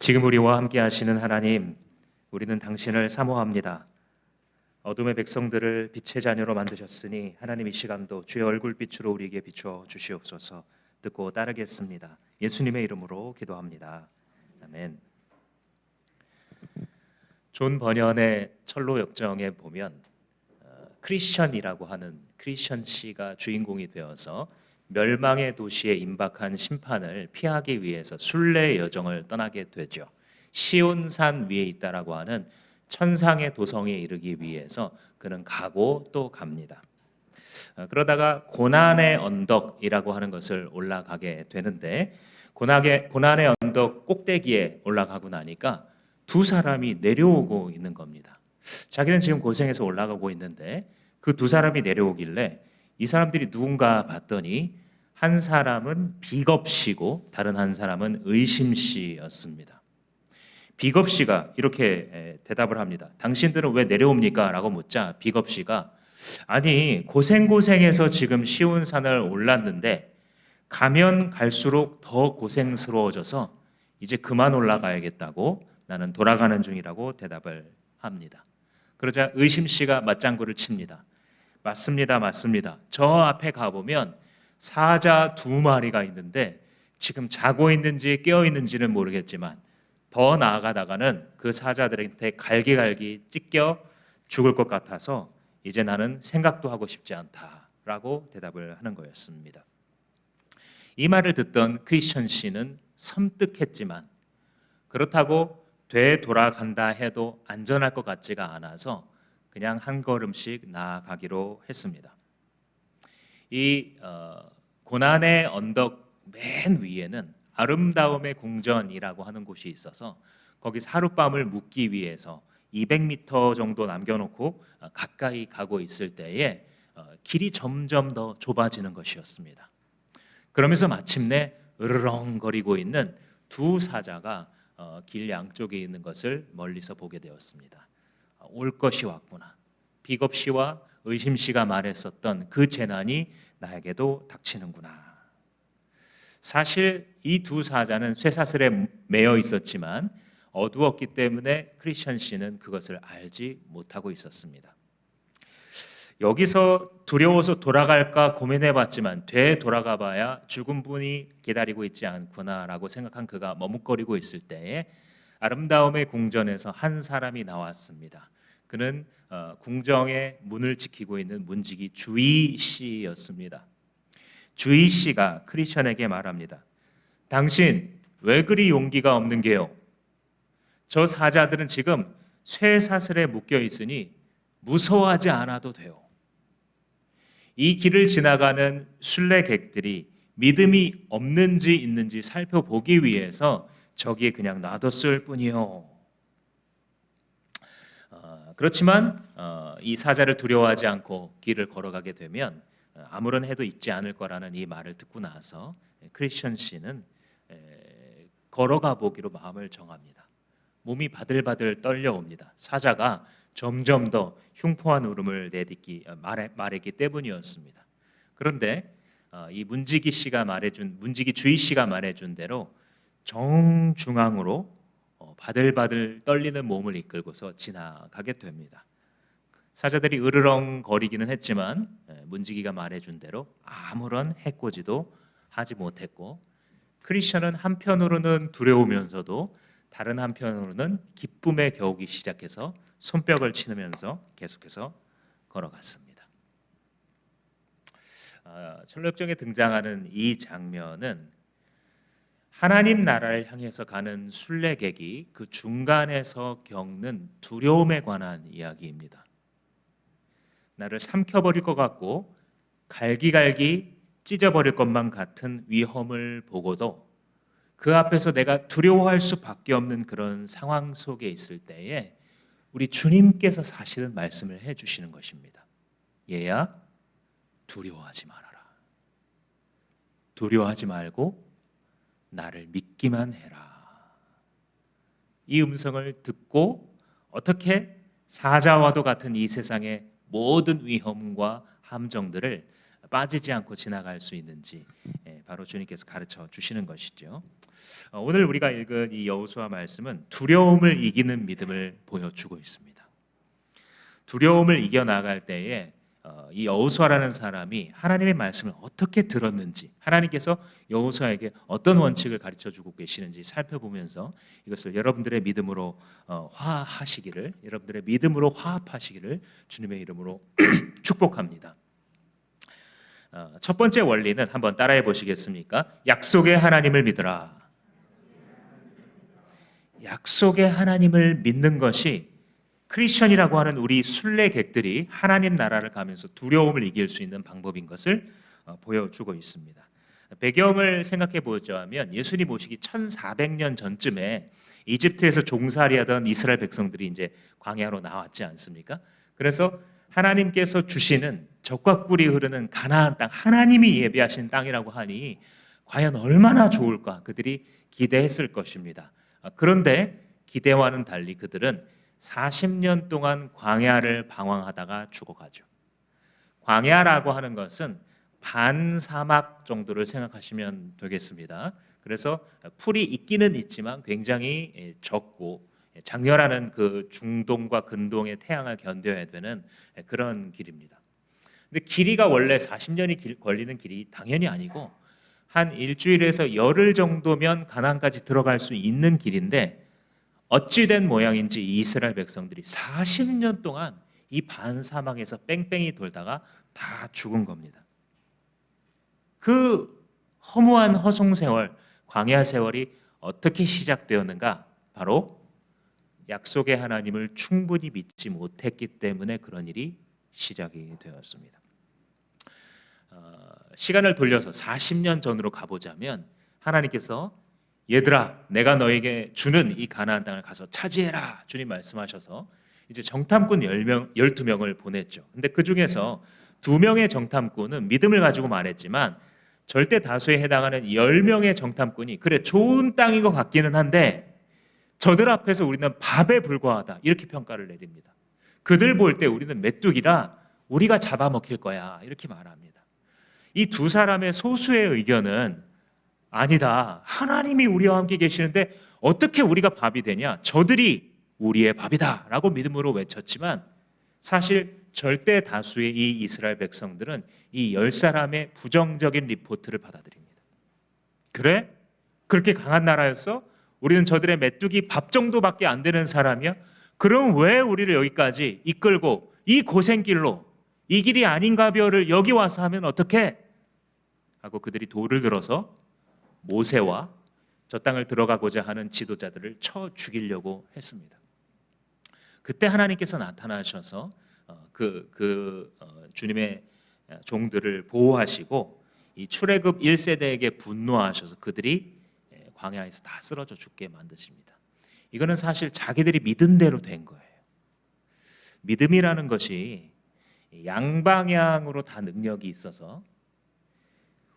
지금 우리와 함께 하시는 하나님, 우리는 당신을 사모합니다. 어둠의 백성들을 빛의 자녀로 만드셨으니 하나님 이 시간도 주의 얼굴빛으로 우리에게 비추어 주시옵소서. 듣고 따르겠습니다. 예수님의 이름으로 기도합니다. 아멘. 존 버년의 철로 역정에 보면 크리스천이라고 하는 크리스천 씨가 주인공이 되어서 멸망의 도시에 임박한 심판을 피하기 위해서 순례 여정을 떠나게 되죠. 시온산 위에 있다라고 하는 천상의 도성에 이르기 위해서 그는 가고 또 갑니다. 그러다가 고난의 언덕이라고 하는 것을 올라가게 되는데 고난의 언덕 꼭대기에 올라가고 나니까 두 사람이 내려오고 있는 겁니다. 자기는 지금 고생해서 올라가고 있는데 그 두 사람이 내려오길래 이 사람들이 누군가 봤더니 한 사람은 비겁씨고 다른 한 사람은 의심씨였습니다. 비겁씨가 이렇게 대답을 합니다. 당신들은 왜 내려옵니까? 라고 묻자 비겁씨가 아니 고생해서 지금 시온산을 올랐는데 가면 갈수록 더 고생스러워져서 이제 그만 올라가야겠다고 나는 돌아가는 중이라고 대답을 합니다. 그러자 의심씨가 맞장구를 칩니다. 맞습니다. 저 앞에 가보면 사자 2마리가 있는데 지금 자고 있는지 깨어 있는지는 모르겠지만 더 나아가다가는 그 사자들한테 갈기갈기 찢겨 죽을 것 같아서 이제 나는 생각도 하고 싶지 않다라고 대답을 하는 거였습니다. 이 말을 듣던 크리스천 씨는 섬뜩했지만 그렇다고 되돌아간다 해도 안전할 것 같지가 않아서 그냥 한 걸음씩 나아가기로 했습니다. 이 고난의 언덕 맨 위에는 아름다움의 궁전이라고 하는 곳이 있어서 거기서 하룻밤을 묵기 위해서 200m 정도 남겨놓고 가까이 가고 있을 때에 길이 점점 더 좁아지는 것이었습니다. 그러면서 마침내 으르렁거리고 있는 두 사자가 길 양쪽에 있는 것을 멀리서 보게 되었습니다. 올 것이 왔구나. 비겁씨와 의심씨가 말했었던 그 재난이 나에게도 닥치는구나. 사실 이 두 사자는 쇠사슬에 매여 있었지만 어두웠기 때문에 크리스천 씨는 그것을 알지 못하고 있었습니다. 여기서 두려워서 돌아갈까 고민해봤지만 되돌아가 봐야 죽은 분이 기다리고 있지 않구나라고 생각한 그가 머뭇거리고 있을 때에 아름다움의 궁전에서 한 사람이 나왔습니다. 그는 궁정의 문을 지키고 있는 문지기 주의 씨였습니다. 주의 씨가 크리스천에게 말합니다. 당신 왜 그리 용기가 없는 게요? 저 사자들은 지금 쇠사슬에 묶여 있으니 무서워하지 않아도 돼요. 이 길을 지나가는 순례객들이 믿음이 없는지 있는지 살펴보기 위해서 저기에 그냥 놔뒀을 뿐이요. 그렇지만 이 사자를 두려워하지 않고 길을 걸어가게 되면 아무런 해도 있지 않을 거라는 이 말을 듣고 나서 크리스천 씨는 걸어가 보기로 마음을 정합니다. 몸이 바들바들 떨려옵니다. 사자가 점점 더 흉포한 울음을 말했기 때문이었습니다. 그런데 이 문지기 주의 씨가 말해준 대로 정중앙으로 바들바들 떨리는 몸을 이끌고서 지나가게 됩니다. 사자들이 으르렁거리기는 했지만 문지기가 말해준 대로 아무런 해코지도 하지 못했고 크리스천은 한편으로는 두려우면서도 다른 한편으로는 기쁨에 겨우기 시작해서 손뼉을 치면서 계속해서 걸어갔습니다. 철로역정에 등장하는 이 장면은 하나님 나라를 향해서 가는 순례객이 그 중간에서 겪는 두려움에 관한 이야기입니다. 나를 삼켜버릴 것 같고 갈기갈기 찢어버릴 것만 같은 위험을 보고도 그 앞에서 내가 두려워할 수밖에 없는 그런 상황 속에 있을 때에 우리 주님께서 사실은 말씀을 해주시는 것입니다. 얘야 두려워하지 말아라. 두려워하지 말고 나를 믿기만 해라. 이 음성을 듣고 어떻게 사자와도 같은 이 세상의 모든 위험과 함정들을 빠지지 않고 지나갈 수 있는지 바로 주님께서 가르쳐 주시는 것이죠. 오늘 우리가 읽은 이 여호수아 말씀은 두려움을 이기는 믿음을 보여주고 있습니다. 두려움을 이겨나갈 때에 이 여호수아라는 사람이 하나님의 말씀을 어떻게 들었는지, 하나님께서 여호수아에게 어떤 원칙을 가르쳐주고 계시는지 살펴보면서 이것을 여러분들의 믿음으로 화합하시기를, 여러분들의 믿음으로 화합하시기를 주님의 이름으로 축복합니다. 첫 번째 원리는 한번 따라해 보시겠습니까? 약속의 하나님을 믿으라. 약속의 하나님을 믿는 것이 크리스천이라고 하는 우리 순례객들이 하나님 나라를 가면서 두려움을 이길 수 있는 방법인 것을 보여주고 있습니다. 배경을 생각해 보자면 예수님 오시기 1400년 전쯤에 이집트에서 종살이하던 이스라엘 백성들이 이제 광야로 나왔지 않습니까? 그래서 하나님께서 주시는 젖과 꿀이 흐르는 가나안 땅, 하나님이 예비하신 땅이라고 하니 과연 얼마나 좋을까 그들이 기대했을 것입니다. 그런데 기대와는 달리 그들은 40년 동안 광야를 방황하다가 죽어가죠. 광야라고 하는 것은 반사막 정도를 생각하시면 되겠습니다. 그래서 풀이 있기는 있지만 굉장히 적고 장렬하는 그 중동과 근동의 태양을 견뎌야 되는 그런 길입니다. 근데 길이가 원래 40년이 걸리는 길이 당연히 아니고 한 일주일에서 열흘 정도면 가나안까지 들어갈 수 있는 길인데 어찌된 모양인지 이스라엘 백성들이 40년 동안 이 반사막에서 뺑뺑이 돌다가 다 죽은 겁니다. 그 허무한 허송세월, 광야 세월이 어떻게 시작되었는가? 바로 약속의 하나님을 충분히 믿지 못했기 때문에 그런 일이 시작이 되었습니다. 시간을 돌려서 40년 전으로 가보자면 하나님께서 얘들아 내가 너에게 주는 이 가나안 땅을 가서 차지해라 주님 말씀하셔서 이제 정탐꾼 12명을 보냈죠. 근데 그 중에서 2명의 정탐꾼은 믿음을 가지고 말했지만 절대 다수에 해당하는 10명의 정탐꾼이 그래 좋은 땅인 것 같기는 한데 저들 앞에서 우리는 밥에 불과하다 이렇게 평가를 내립니다. 그들 볼 때 우리는 메뚜기라 우리가 잡아먹힐 거야 이렇게 말합니다. 이 두 사람의 소수의 의견은 아니다. 하나님이 우리와 함께 계시는데 어떻게 우리가 밥이 되냐? 저들이 우리의 밥이다 라고 믿음으로 외쳤지만 사실 절대 다수의 이 이스라엘 백성들은 이 10사람의 부정적인 리포트를 받아들입니다. 그래? 그렇게 강한 나라였어? 우리는 저들의 메뚜기 밥 정도밖에 안 되는 사람이야? 그럼 왜 우리를 여기까지 이끌고 이 고생길로 이 길이 아닌가벼를 여기 와서 하면 어떡해? 하고 그들이 돌을 들어서 모세와 저 땅을 들어가고자 하는 지도자들을 쳐 죽이려고 했습니다. 그때 하나님께서 나타나셔서 주님의 종들을 보호하시고 이 출애굽 1세대에게 분노하셔서 그들이 광야에서 다 쓰러져 죽게 만드십니다. 이거는 사실 자기들이 믿은 대로 된 거예요. 믿음이라는 것이 양방향으로 다 능력이 있어서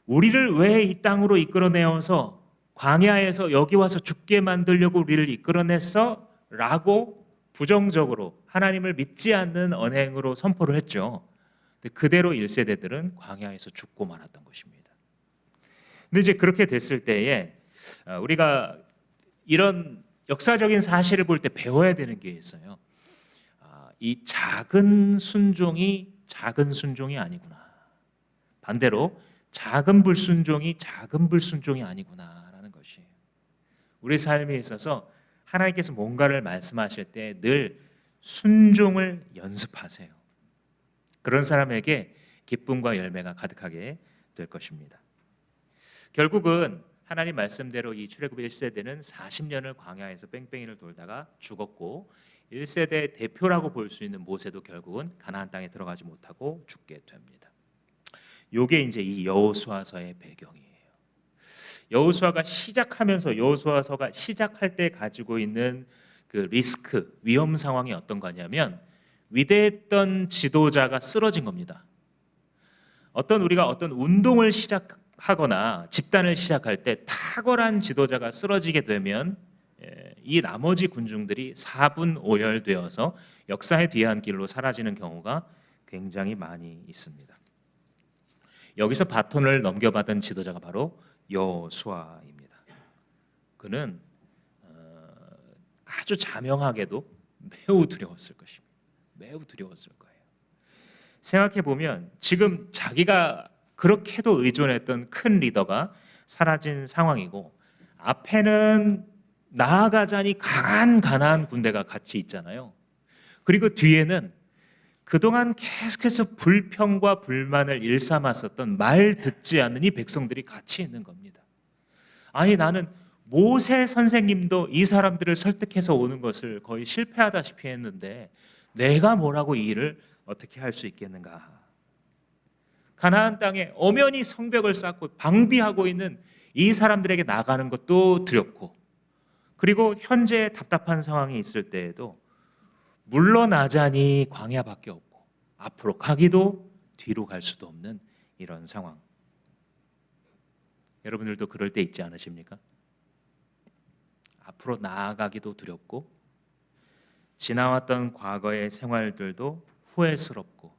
우리를 왜 이 땅으로 이끌어내어서 광야에서 여기 와서 죽게 만들려고 우리를 이끌어냈어? 라고 부정적으로 하나님을 믿지 않는 언행으로 선포를 했죠. 근데 그대로 1세대들은 광야에서 죽고 말았던 것입니다. 근데 이제 그렇게 됐을 때에 우리가 이런 역사적인 사실을 볼 때 배워야 되는 게 있어요. 이 작은 순종이 아니구나. 반대로 작은 불순종이 아니구나라는 것이에요. 우리 삶에 있어서 하나님께서 뭔가를 말씀하실 때 늘 순종을 연습하세요. 그런 사람에게 기쁨과 열매가 가득하게 될 것입니다. 결국은 하나님 말씀대로 이 출애굽 1세대는 40년을 광야에서 뺑뺑이를 돌다가 죽었고 1세대의 대표라고 볼 수 있는 모세도 결국은 가나안 땅에 들어가지 못하고 죽게 됩니다. 요게 이제 이 여호수아서의 배경이에요. 여호수아서가 시작할 때 가지고 있는 그 리스크, 위험 상황이 어떤 거냐면 위대했던 지도자가 쓰러진 겁니다. 우리가 어떤 운동을 시작하거나 집단을 시작할 때 탁월한 지도자가 쓰러지게 되면 이 나머지 군중들이 사분오열되어서 역사의 뒤안길로 사라지는 경우가 굉장히 많이 있습니다. 여기서 바톤을 넘겨받은 지도자가 바로 여호수아입니다. 그는 아주 자명하게도 매우 두려웠을 것입니다. 매우 두려웠을 거예요. 생각해 보면 지금 자기가 그렇게도 의존했던 큰 리더가 사라진 상황이고, 앞에는 나아가자니 강한 가나안 군대가 같이 있잖아요. 그리고 뒤에는 그동안 계속해서 불평과 불만을 일삼았었던 말 듣지 않는 이 백성들이 같이 있는 겁니다. 아니, 나는 모세 선생님도 이 사람들을 설득해서 오는 것을 거의 실패하다시피 했는데 내가 뭐라고 이 일을 어떻게 할 수 있겠는가? 가나안 땅에 엄연히 성벽을 쌓고 방비하고 있는 이 사람들에게 나가는 것도 두렵고, 그리고 현재 답답한 상황이 있을 때에도 물러나자니 광야밖에 없고 앞으로 가기도 뒤로 갈 수도 없는 이런 상황. 여러분들도 그럴 때 있지 않으십니까? 앞으로 나아가기도 두렵고 지나왔던 과거의 생활들도 후회스럽고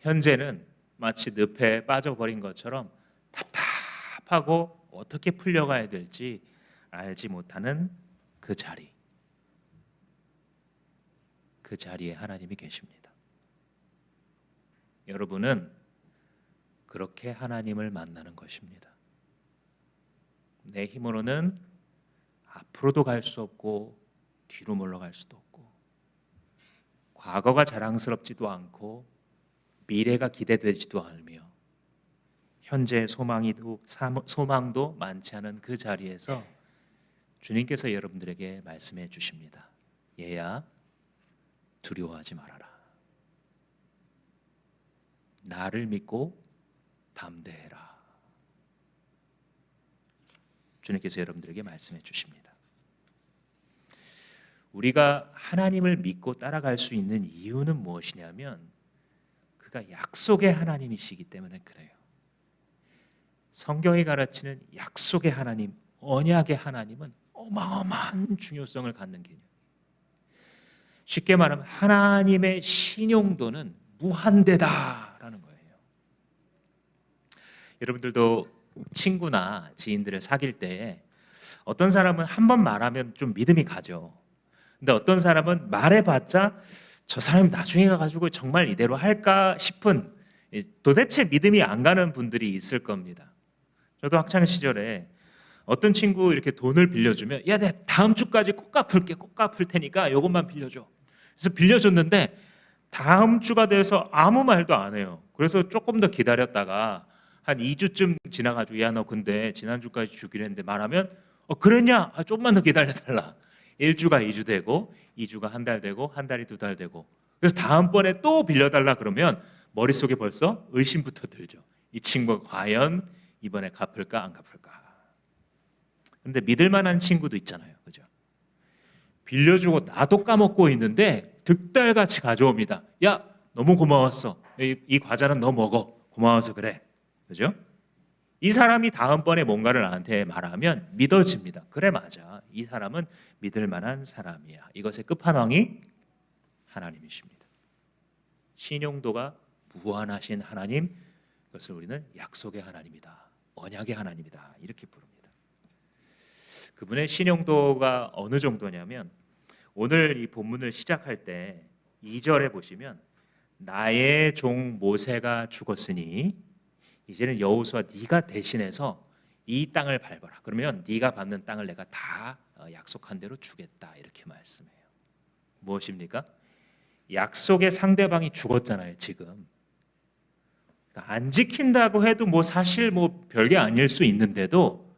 현재는 마치 늪에 빠져버린 것처럼 답답하고 어떻게 풀려가야 될지 알지 못하는 그 자리에 하나님이 계십니다. 여러분은 그렇게 하나님을 만나는 것입니다. 내 힘으로는 앞으로도 갈 수 없고 뒤로 물러갈 수도 없고, 과거가 자랑스럽지도 않고 미래가 기대되지도 않으며 현재의 소망도 많지 않은 그 자리에서 주님께서 여러분들에게 말씀해 주십니다. 얘야, 두려워하지 말아라. 나를 믿고 담대해라. 주님께서 여러분들에게 말씀해 주십니다. 우리가 하나님을 믿고 따라갈 수 있는 이유는 무엇이냐면 그가 약속의 하나님이시기 때문에 그래요. 성경이 가르치는 약속의 하나님, 언약의 하나님은 어마어마한 중요성을 갖는 개념. 쉽게 말하면 하나님의 신용도는 무한대다라는 거예요. 여러분들도 친구나 지인들을 사귈 때에 어떤 사람은 한 번 말하면 좀 믿음이 가죠. 근데 어떤 사람은 말해봤자 저 사람이 나중에 가가지고 정말 이대로 할까 싶은, 도대체 믿음이 안 가는 분들이 있을 겁니다. 저도 학창 시절에 어떤 친구 이렇게 돈을 빌려주면 야, 내가 다음 주까지 꼭 갚을 테니까 이것만 빌려줘. 그래서 빌려줬는데 다음 주가 돼서 아무 말도 안 해요. 그래서 조금 더 기다렸다가 한 2주쯤 지나가지고 야, 너 근데 지난주까지 주기로 했는데 말하면 그랬냐? 조금만 더 기다려달라. 1주가 2주 되고 2주가 한 달 되고 한 달이 2달 되고, 그래서 다음번에 또 빌려달라 그러면 머릿속에 벌써 의심부터 들죠. 이 친구가 과연 이번에 갚을까 안 갚을까. 근데 믿을 만한 친구도 있잖아요. 그죠? 빌려주고 나도 까먹고 있는데 득달같이 가져옵니다. 야, 너무 고마웠어. 이 과자는 너 먹어. 고마워서 그래. 그죠? 이 사람이 다음번에 뭔가를 나한테 말하면 믿어집니다. 그래, 맞아. 이 사람은 믿을 만한 사람이야. 이것의 끝판왕이 하나님이십니다. 신용도가 무한하신 하나님, 그것을 우리는 약속의 하나님이다, 언약의 하나님이다, 이렇게 부릅니다. 그분의 신용도가 어느 정도냐면 오늘 이 본문을 시작할 때 2절에 보시면 나의 종 모세가 죽었으니 이제는 여호수아 네가 대신해서 이 땅을 밟아라. 그러면 네가 밟는 땅을 내가 다 약속한 대로 주겠다, 이렇게 말씀해요. 무엇입니까? 약속의 상대방이 죽었잖아요. 지금 안 지킨다고 해도 사실 별게 아닐 수 있는데도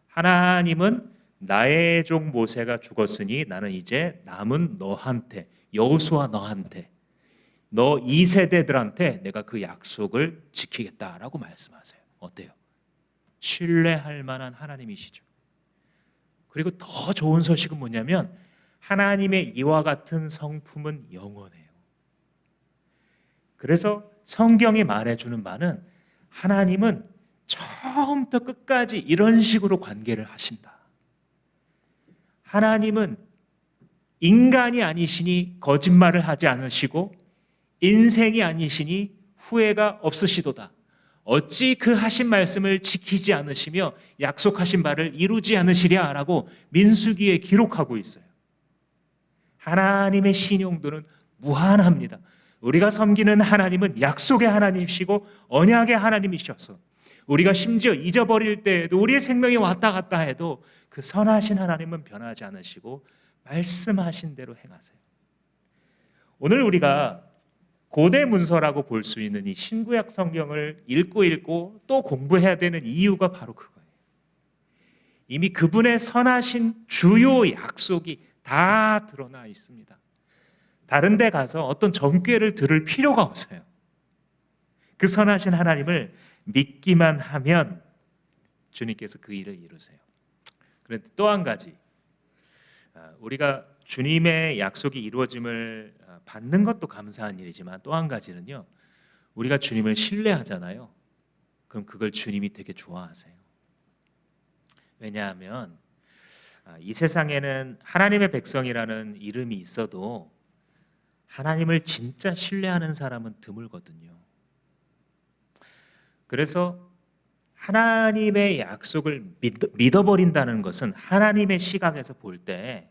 하나님은 나의 종 모세가 죽었으니 나는 이제 남은 너한테, 여호수아 너한테, 너 2세대들한테 내가 그 약속을 지키겠다라고 말씀하세요. 어때요? 신뢰할 만한 하나님이시죠. 그리고 더 좋은 소식은 뭐냐면 하나님의 이와 같은 성품은 영원해요. 그래서 성경이 말해주는 바는 하나님은 처음부터 끝까지 이런 식으로 관계를 하신다. 하나님은 인간이 아니시니 거짓말을 하지 않으시고 인생이 아니시니 후회가 없으시도다. 어찌 그 하신 말씀을 지키지 않으시며 약속하신 바를 이루지 않으시랴라고 민수기에 기록하고 있어요. 하나님의 신용도는 무한합니다. 우리가 섬기는 하나님은 약속의 하나님이시고 언약의 하나님이셔서 우리가 심지어 잊어버릴 때에도 우리의 생명이 왔다 갔다 해도 그 선하신 하나님은 변하지 않으시고 말씀하신 대로 행하세요. 오늘 우리가 고대 문서라고 볼 수 있는 이 신구약 성경을 읽고 또 공부해야 되는 이유가 바로 그거예요. 이미 그분의 선하신 주요 약속이 다 드러나 있습니다. 다른 데 가서 어떤 전궤를 들을 필요가 없어요. 그 선하신 하나님을 믿기만 하면 주님께서 그 일을 이루세요. 그런데 또 한 가지, 우리가 주님의 약속이 이루어짐을 받는 것도 감사한 일이지만 또 한 가지는요, 우리가 주님을 신뢰하잖아요. 그럼 그걸 주님이 되게 좋아하세요. 왜냐하면 이 세상에는 하나님의 백성이라는 이름이 있어도 하나님을 진짜 신뢰하는 사람은 드물거든요. 그래서 하나님의 약속을 믿어버린다는 것은 하나님의 시각에서 볼 때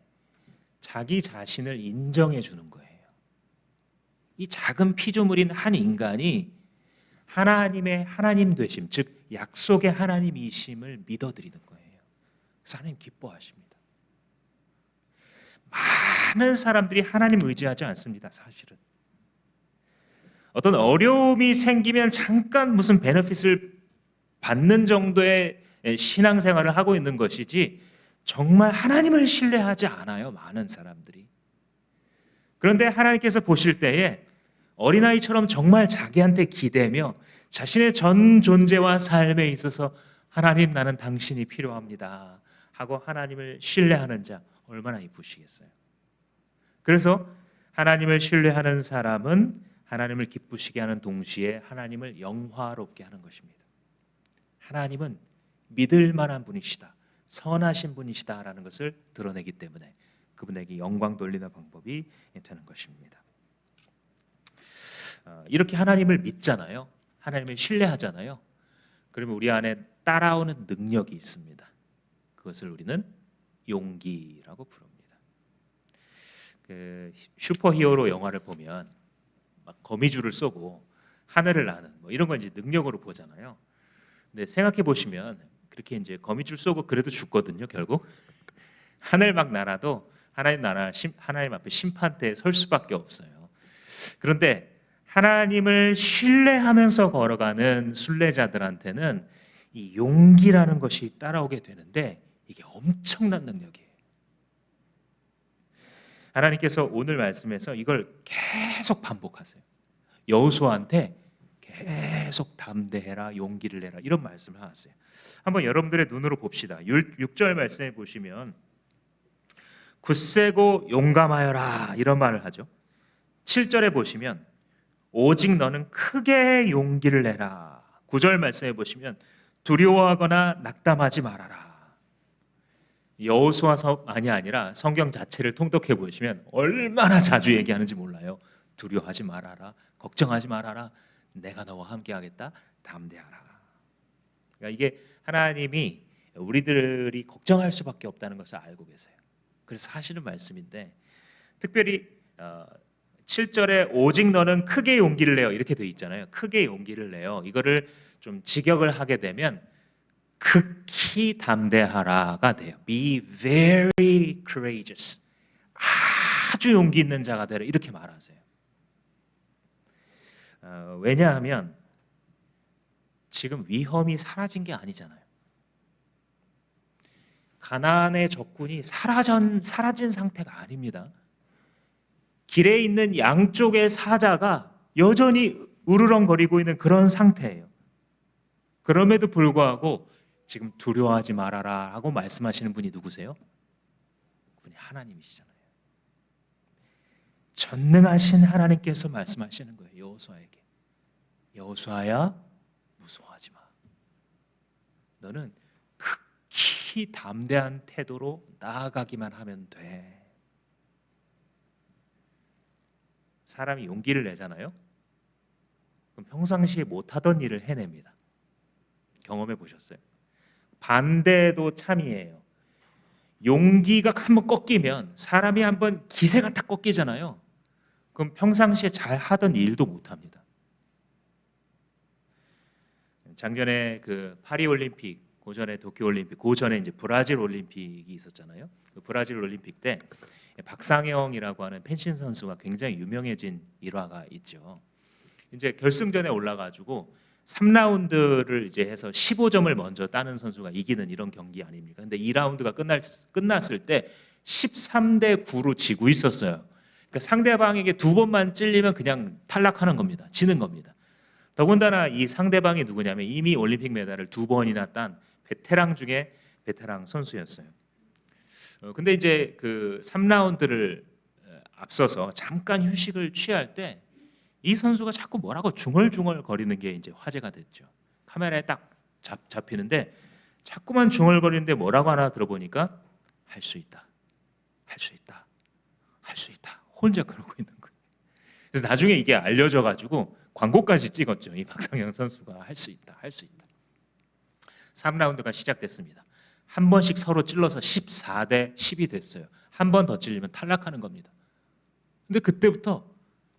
자기 자신을 인정해 주는 거예요. 이 작은 피조물인 한 인간이 하나님의 하나님 되심, 즉 약속의 하나님이심을 믿어드리는 거예요. 그래서 하나님 기뻐하십니다. 많은 사람들이 하나님 의지하지 않습니다. 사실은 어떤 어려움이 생기면 잠깐 무슨 베네핏을 받는 정도의 신앙생활을 하고 있는 것이지 정말 하나님을 신뢰하지 않아요. 많은 사람들이. 그런데 하나님께서 보실 때에 어린아이처럼 정말 자기한테 기대며 자신의 전 존재와 삶에 있어서 하나님, 나는 당신이 필요합니다 하고 하나님을 신뢰하는 자 얼마나 이쁘시겠어요. 그래서 하나님을 신뢰하는 사람은 하나님을 기쁘시게 하는 동시에 하나님을 영화롭게 하는 것입니다. 하나님은 믿을 만한 분이시다, 선하신 분이시다라는 것을 드러내기 때문에 그분에게 영광 돌리는 방법이 되는 것입니다. 이렇게 하나님을 믿잖아요. 하나님을 신뢰하잖아요. 그러면 우리 안에 따라오는 능력이 있습니다. 그것을 우리는 용기라고 부릅니다. 그 슈퍼히어로 영화를 보면 막 거미줄을 쏘고 하늘을 나는 뭐 이런 걸 이제 능력으로 보잖아요. 근데 생각해 보시면 그렇게 이제 거미줄 쏘고 그래도 죽거든요. 결국 하늘 막 날아도 하나님 앞에 심판대에 설 수밖에 없어요. 그런데 하나님을 신뢰하면서 걸어가는 순례자들한테는 이 용기라는 것이 따라오게 되는데 이게 엄청난 능력이에요. 하나님께서 오늘 말씀에서 이걸 계속 반복하세요. 여호수아한테 계속 담대해라, 용기를 내라 이런 말씀을 하세요. 한번 여러분들의 눈으로 봅시다. 6절 말씀에 보시면 굳세고 용감하여라 이런 말을 하죠. 7절에 보시면 오직 너는 크게 용기를 내라. 9절 말씀에 보시면 두려워하거나 낙담하지 말아라. 여호수아서만이 아니라 성경 자체를 통독해 보시면 얼마나 자주 얘기하는지 몰라요. 두려워하지 말아라, 걱정하지 말아라, 내가 너와 함께하겠다, 담대하라. 그러니까 이게 하나님이 우리들이 걱정할 수밖에 없다는 것을 알고 계세요. 그래서 하시는 말씀인데 특별히 7절에 오직 너는 크게 용기를 내어 이렇게 돼 있잖아요. 크게 용기를 내어 이거를 좀 직역을 하게 되면 극히 담대하라가 돼요. Be very courageous. 아주 용기 있는 자가 되라 이렇게 말하세요. 왜냐하면 지금 위험이 사라진 게 아니잖아요. 가나안의 적군이 사라진 상태가 아닙니다. 길에 있는 양쪽의 사자가 여전히 우르렁거리고 있는 그런 상태예요. 그럼에도 불구하고 지금 두려워하지 말아라 하고 말씀하시는 분이 누구세요? 그분이 하나님이시잖아요. 전능하신 하나님께서 말씀하시는 거예요. 여호수아에게. 여호수아야, 무서워하지 마. 너는 극히 담대한 태도로 나아가기만 하면 돼. 사람이 용기를 내잖아요. 그럼 평상시에 못하던 일을 해냅니다. 경험해 보셨어요? 반대도 참이에요. 용기가 한번 꺾이면 사람이 한번 기세가 딱 꺾이잖아요. 그럼 평상시에 잘 하던 일도 못 합니다. 작년에 그 파리 올림픽, 고전에 도쿄 올림픽, 고전에 이제 브라질 올림픽이 있었잖아요. 그 브라질 올림픽 때 박상영이라고 하는 펜싱 선수가 굉장히 유명해진 일화가 있죠. 이제 결승전에 올라가지고 3라운드를 이제 해서 15점을 먼저 따는 선수가 이기는 이런 경기 아닙니까? 근데 2라운드가 끝났을 때 13대 9로 지고 있었어요. 그러니까 상대방에게 두 번만 찔리면 그냥 탈락하는 겁니다. 지는 겁니다. 더군다나 이 상대방이 누구냐면 이미 올림픽 메달을 두 번이나 딴 베테랑 중에 베테랑 선수였어요. 근데 이제 그 3라운드를 앞서서 잠깐 휴식을 취할 때 이 선수가 자꾸 뭐라고 중얼중얼 거리는 게 이제 화제가 됐죠. 카메라에 딱 잡히는데 자꾸만 중얼거리는데 뭐라고 하나 들어보니까 할 수 있다, 할 수 있다, 할 수 있다. 혼자 그러고 있는 거예요. 그래서 나중에 이게 알려져가지고 광고까지 찍었죠. 이 박상영 선수가 할 수 있다, 할 수 있다. 3라운드가 시작됐습니다. 한 번씩 서로 찔러서 14대 10이 됐어요. 한 번 더 찔리면 탈락하는 겁니다. 근데 그때부터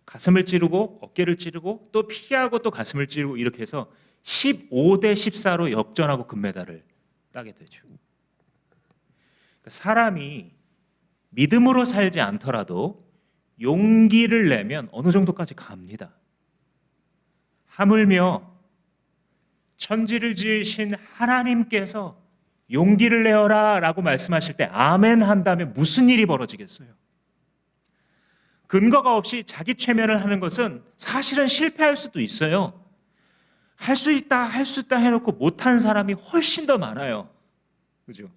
가슴을 찌르고 어깨를 찌르고 또 피하고 또 가슴을 찌르고 이렇게 해서 15대 14로 역전하고 금메달을 따게 되죠. 그러니까 사람이 믿음으로 살지 않더라도 용기를 내면 어느 정도까지 갑니다. 하물며 천지를 지으신 하나님께서 용기를 내어라 라고 말씀하실 때 아멘 한다면 무슨 일이 벌어지겠어요? 근거가 없이 자기 최면을 하는 것은 사실은 실패할 수도 있어요. 할 수 있다, 할 수 있다 해놓고 못한 사람이 훨씬 더 많아요. 그죠?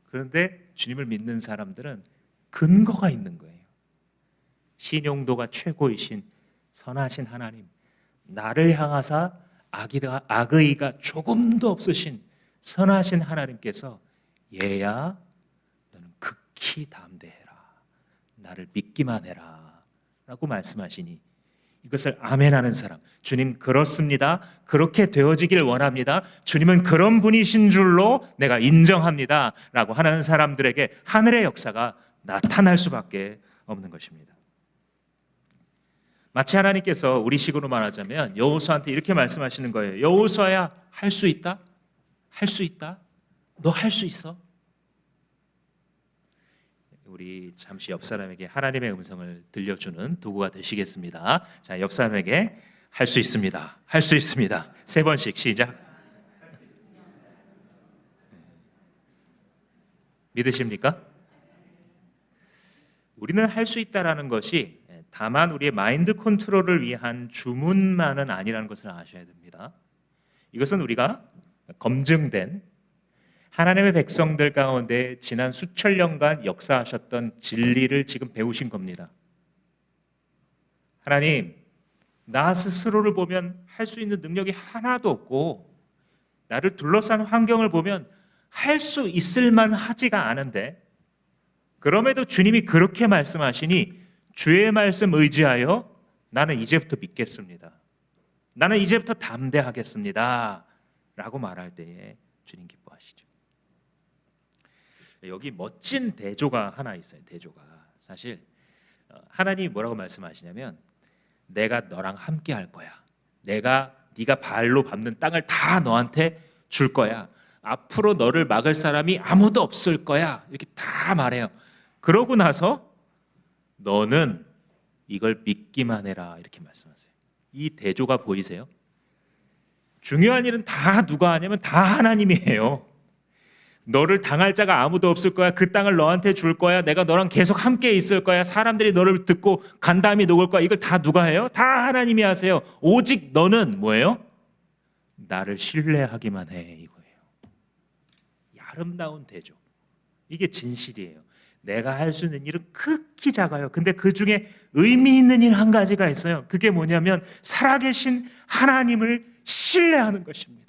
그런데 주님을 믿는 사람들은 근거가 있는 거예요. 신용도가 최고이신 선하신 하나님, 나를 향하사 악의가 조금도 없으신 선하신 하나님께서 얘야 너는 극히 담대해라, 나를 믿기만 해라 라고 말씀하시니 이것을 아멘하는 사람, 주님 그렇습니다, 그렇게 되어지길 원합니다, 주님은 그런 분이신 줄로 내가 인정합니다 라고 하는 사람들에게 하늘의 역사가 나타날 수밖에 없는 것입니다. 마치 하나님께서 우리식으로 말하자면 여호수아한테 이렇게 말씀하시는 거예요. 여호수아야, 할 수 있다? 할 수 있다? 너 할 수 있어? 우리 잠시 옆 사람에게 하나님의 음성을 들려주는 도구가 되시겠습니다. 자, 옆 사람에게 할 수 있습니다, 할 수 있습니다 3번씩 시작. 믿으십니까? 우리는 할 수 있다라는 것이 다만 우리의 마인드 컨트롤을 위한 주문만은 아니라는 것을 아셔야 됩니다. 이것은 우리가 검증된 하나님의 백성들 가운데 지난 수천 년간 역사하셨던 진리를 지금 배우신 겁니다. 하나님, 나 스스로를 보면 할 수 있는 능력이 하나도 없고 나를 둘러싼 환경을 보면 할 수 있을 만하지가 않은데 그럼에도 주님이 그렇게 말씀하시니 주의 말씀 의지하여 나는 이제부터 믿겠습니다, 나는 이제부터 담대하겠습니다 라고 말할 때에 주님 기뻐하시죠. 여기 멋진 대조가 하나 있어요. 대조가 사실 하나님이 뭐라고 말씀하시냐면 내가 너랑 함께 할 거야, 네가 발로 밟는 땅을 다 너한테 줄 거야, 앞으로 너를 막을 사람이 아무도 없을 거야, 이렇게 다 말해요. 그러고 나서 너는 이걸 믿기만 해라 이렇게 말씀하세요. 이 대조가 보이세요? 중요한 일은 다 누가 하냐면 다 하나님이 해요. 너를 당할 자가 아무도 없을 거야, 그 땅을 너한테 줄 거야, 내가 너랑 계속 함께 있을 거야, 사람들이 너를 듣고 간담이 녹을 거야, 이걸 다 누가 해요? 다 하나님이 하세요. 오직 너는 뭐예요? 나를 신뢰하기만 해, 이거예요. 이 아름다운 대조, 이게 진실이에요. 내가 할 수 있는 일은 극히 작아요. 근데 그 중에 의미 있는 일 한 가지가 있어요. 그게 뭐냐면 살아계신 하나님을 신뢰하는 것입니다.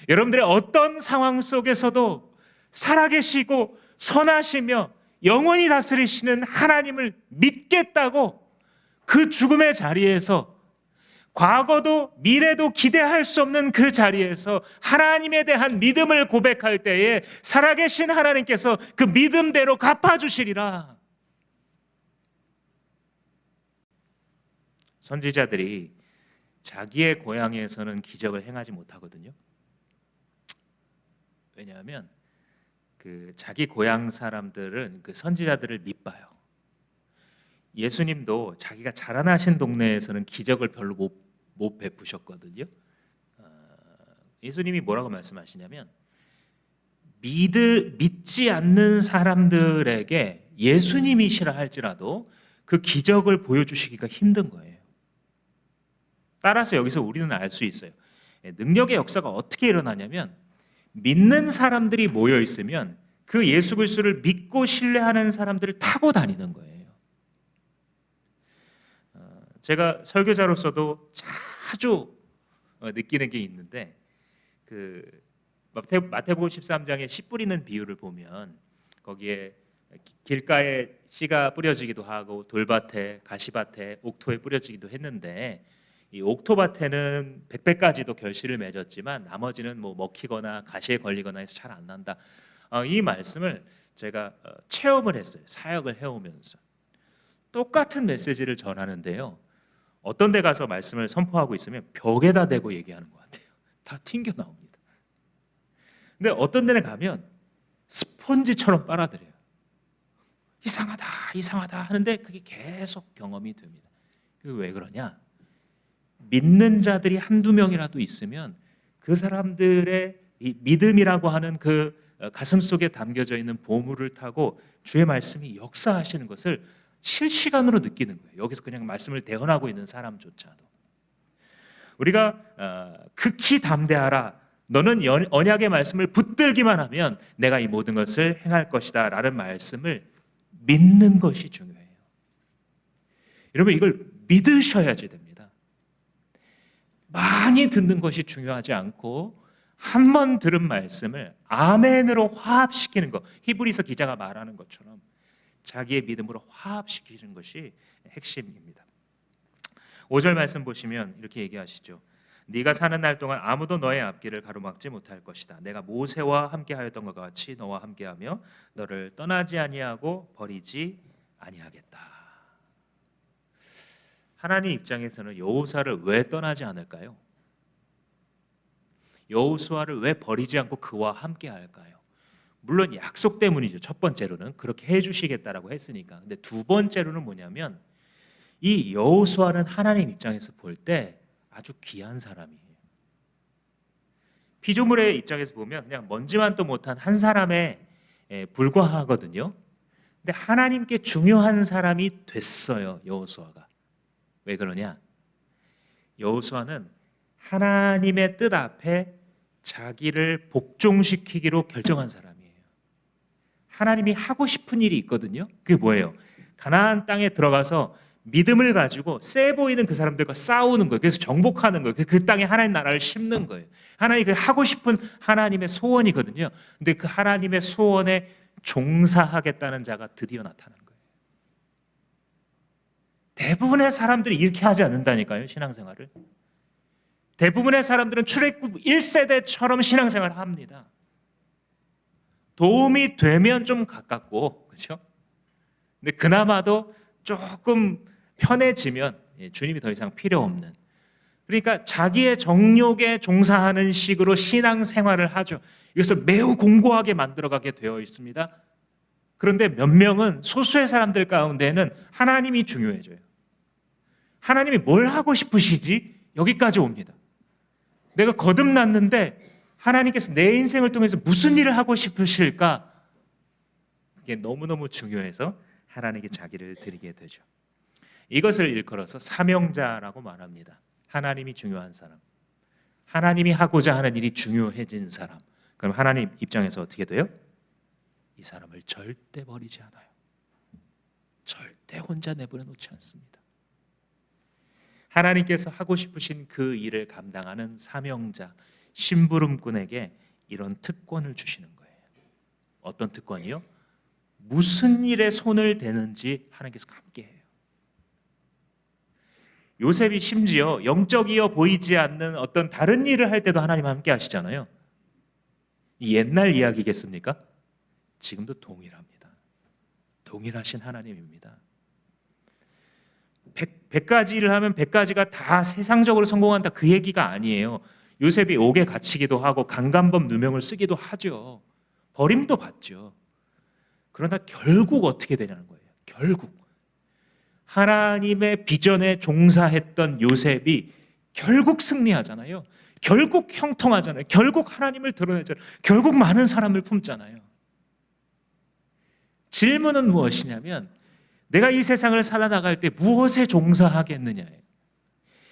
여러분들의 어떤 상황 속에서도 살아계시고 선하시며 영원히 다스리시는 하나님을 믿겠다고 그 죽음의 자리에서 과거도 미래도 기대할 수 없는 그 자리에서 하나님에 대한 믿음을 고백할 때에 살아계신 하나님께서 그 믿음대로 갚아주시리라. 선지자들이 자기의 고향에서는 기적을 행하지 못하거든요. 왜냐하면 그 자기 고향 사람들은 그 선지자들을 밉봐요. 예수님도 자기가 자라나신 동네에서는 기적을 별로 못 베푸셨거든요. 예수님이 뭐라고 말씀하시냐면 믿지 않는 사람들에게 예수님이시라 할지라도 그 기적을 보여주시기가 힘든 거예요. 따라서 여기서 우리는 알 수 있어요. 능력의 역사가 어떻게 일어나냐면 믿는 사람들이 모여 있으면 그 예수 그리스도를 믿고 신뢰하는 사람들을 타고 다니는 거예요. 제가 설교자로서도 자주 느끼는 게 있는데 그 마태복음 13장에 씨 뿌리는 비유를 보면 거기에 길가에 씨가 뿌려지기도 하고 돌밭에 가시밭에 옥토에 뿌려지기도 했는데 이 옥토밭에는 100배까지도 결실을 맺었지만 나머지는 뭐 먹히거나 가시에 걸리거나 해서 잘 안 난다. 이 말씀을 제가 체험을 했어요. 사역을 해오면서 똑같은 메시지를 전하는데요. 어떤 데 가서 말씀을 선포하고 있으면 벽에다 대고 얘기하는 것 같아요. 다 튕겨 나옵니다. 근데 어떤 데는 가면 스펀지처럼 빨아들여요. 이상하다 하는데 그게 계속 경험이 됩니다. 그게 왜 그러냐? 믿는 자들이 한두 명이라도 있으면 그 사람들의 이 믿음이라고 하는 그 가슴 속에 담겨져 있는 보물을 타고 주의 말씀이 역사하시는 것을 실시간으로 느끼는 거예요. 여기서 그냥 말씀을 대언하고 있는 사람조차도. 우리가 극히 담대하라. 너는 언약의 말씀을 붙들기만 하면 내가 이 모든 것을 행할 것이다 라는 말씀을 믿는 것이 중요해요. 여러분 이걸 믿으셔야지 됩니다. 많이 듣는 것이 중요하지 않고 한 번 들은 말씀을 아멘으로 화합시키는 것, 히브리서 기자가 말하는 것처럼 자기의 믿음으로 화합시키는 것이 핵심입니다. 5절 말씀 보시면 이렇게 얘기하시죠. 네가 사는 날 동안 아무도 너의 앞길을 가로막지 못할 것이다. 내가 모세와 함께하였던 것과 같이 너와 함께하며 너를 떠나지 아니하고 버리지 아니하겠다. 하나님 입장에서는 여호수아를 왜 떠나지 않을까요? 여호수아를 왜 버리지 않고 그와 함께 할까요? 물론 약속 때문이죠. 첫 번째로는 그렇게 해주시겠다라고 했으니까. 근데 두 번째로는 뭐냐면 이 여호수아는 하나님 입장에서 볼 때 아주 귀한 사람이에요. 피조물의 입장에서 보면 그냥 먼지만도 못한 한 사람에 불과하거든요. 근데 하나님께 중요한 사람이 됐어요. 여호수아가. 왜 그러냐? 여호수아는 하나님의 뜻 앞에 자기를 복종시키기로 결정한 사람이에요. 하나님이 하고 싶은 일이 있거든요. 그게 뭐예요? 가나안 땅에 들어가서 믿음을 가지고 세 보이는 그 사람들과 싸우는 거예요. 그래서 정복하는 거예요. 그 땅에 하나님 나라를 심는 거예요. 하나님이 그 하고 싶은 하나님의 소원이거든요. 근데 그 하나님의 소원에 종사하겠다는 자가 드디어 나타난 거예요. 대부분의 사람들이 이렇게 하지 않는다니까요. 신앙생활을. 대부분의 사람들은 출애굽 1세대처럼 신앙생활을 합니다. 도움이 되면 좀 가깝고, 그렇죠? 근데 그나마도 조금 편해지면 주님이 더 이상 필요 없는. 그러니까 자기의 정욕에 종사하는 식으로 신앙생활을 하죠. 이것을 매우 공고하게 만들어가게 되어 있습니다. 그런데 몇 명은 소수의 사람들 가운데는 하나님이 중요해져요. 하나님이 뭘 하고 싶으시지? 여기까지 옵니다. 내가 거듭났는데 하나님께서 내 인생을 통해서 무슨 일을 하고 싶으실까? 그게 너무너무 중요해서 하나님께 자기를 드리게 되죠. 이것을 일컬어서 사명자라고 말합니다. 하나님이 중요한 사람, 하나님이 하고자 하는 일이 중요해진 사람. 그럼 하나님 입장에서 어떻게 돼요? 이 사람을 절대 버리지 않아요. 절대 혼자 내버려 놓지 않습니다. 하나님께서 하고 싶으신 그 일을 감당하는 사명자, 심부름꾼에게 이런 특권을 주시는 거예요. 어떤 특권이요? 무슨 일에 손을 대는지 하나님께서 함께해요. 요셉이 심지어 영적이어 보이지 않는 어떤 다른 일을 할 때도 하나님 함께 하시잖아요. 이 옛날 이야기겠습니까? 지금도 동일합니다. 동일하신 하나님입니다. 100가지 일을 하면 100가지가 다 세상적으로 성공한다, 그 얘기가 아니에요. 요셉이 옥에 갇히기도 하고 강간범 누명을 쓰기도 하죠. 버림도 받죠. 그러나 결국 어떻게 되냐는 거예요. 결국 하나님의 비전에 종사했던 요셉이 결국 승리하잖아요. 결국 형통하잖아요. 결국 하나님을 드러내잖아요. 결국 많은 사람을 품잖아요. 질문은 무엇이냐면, 내가 이 세상을 살아나갈 때 무엇에 종사하겠느냐예요.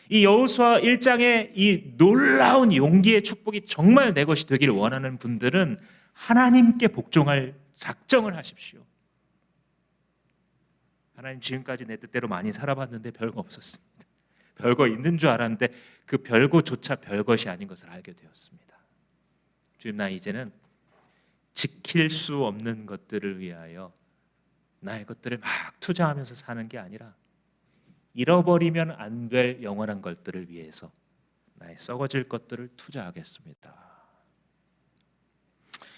이 여호수아 1장의 이 놀라운 용기의 축복이 정말 내 것이 되기를 원하는 분들은 하나님께 복종할 작정을 하십시오. 하나님, 지금까지 내 뜻대로 많이 살아봤는데 별거 없었습니다. 별거 있는 줄 알았는데 그 별거조차 별것이 아닌 것을 알게 되었습니다. 주님, 나 이제는 지킬 수 없는 것들을 위하여 나의 것들을 막 투자하면서 사는 게 아니라 잃어버리면 안 될 영원한 것들을 위해서 나의 썩어질 것들을 투자하겠습니다.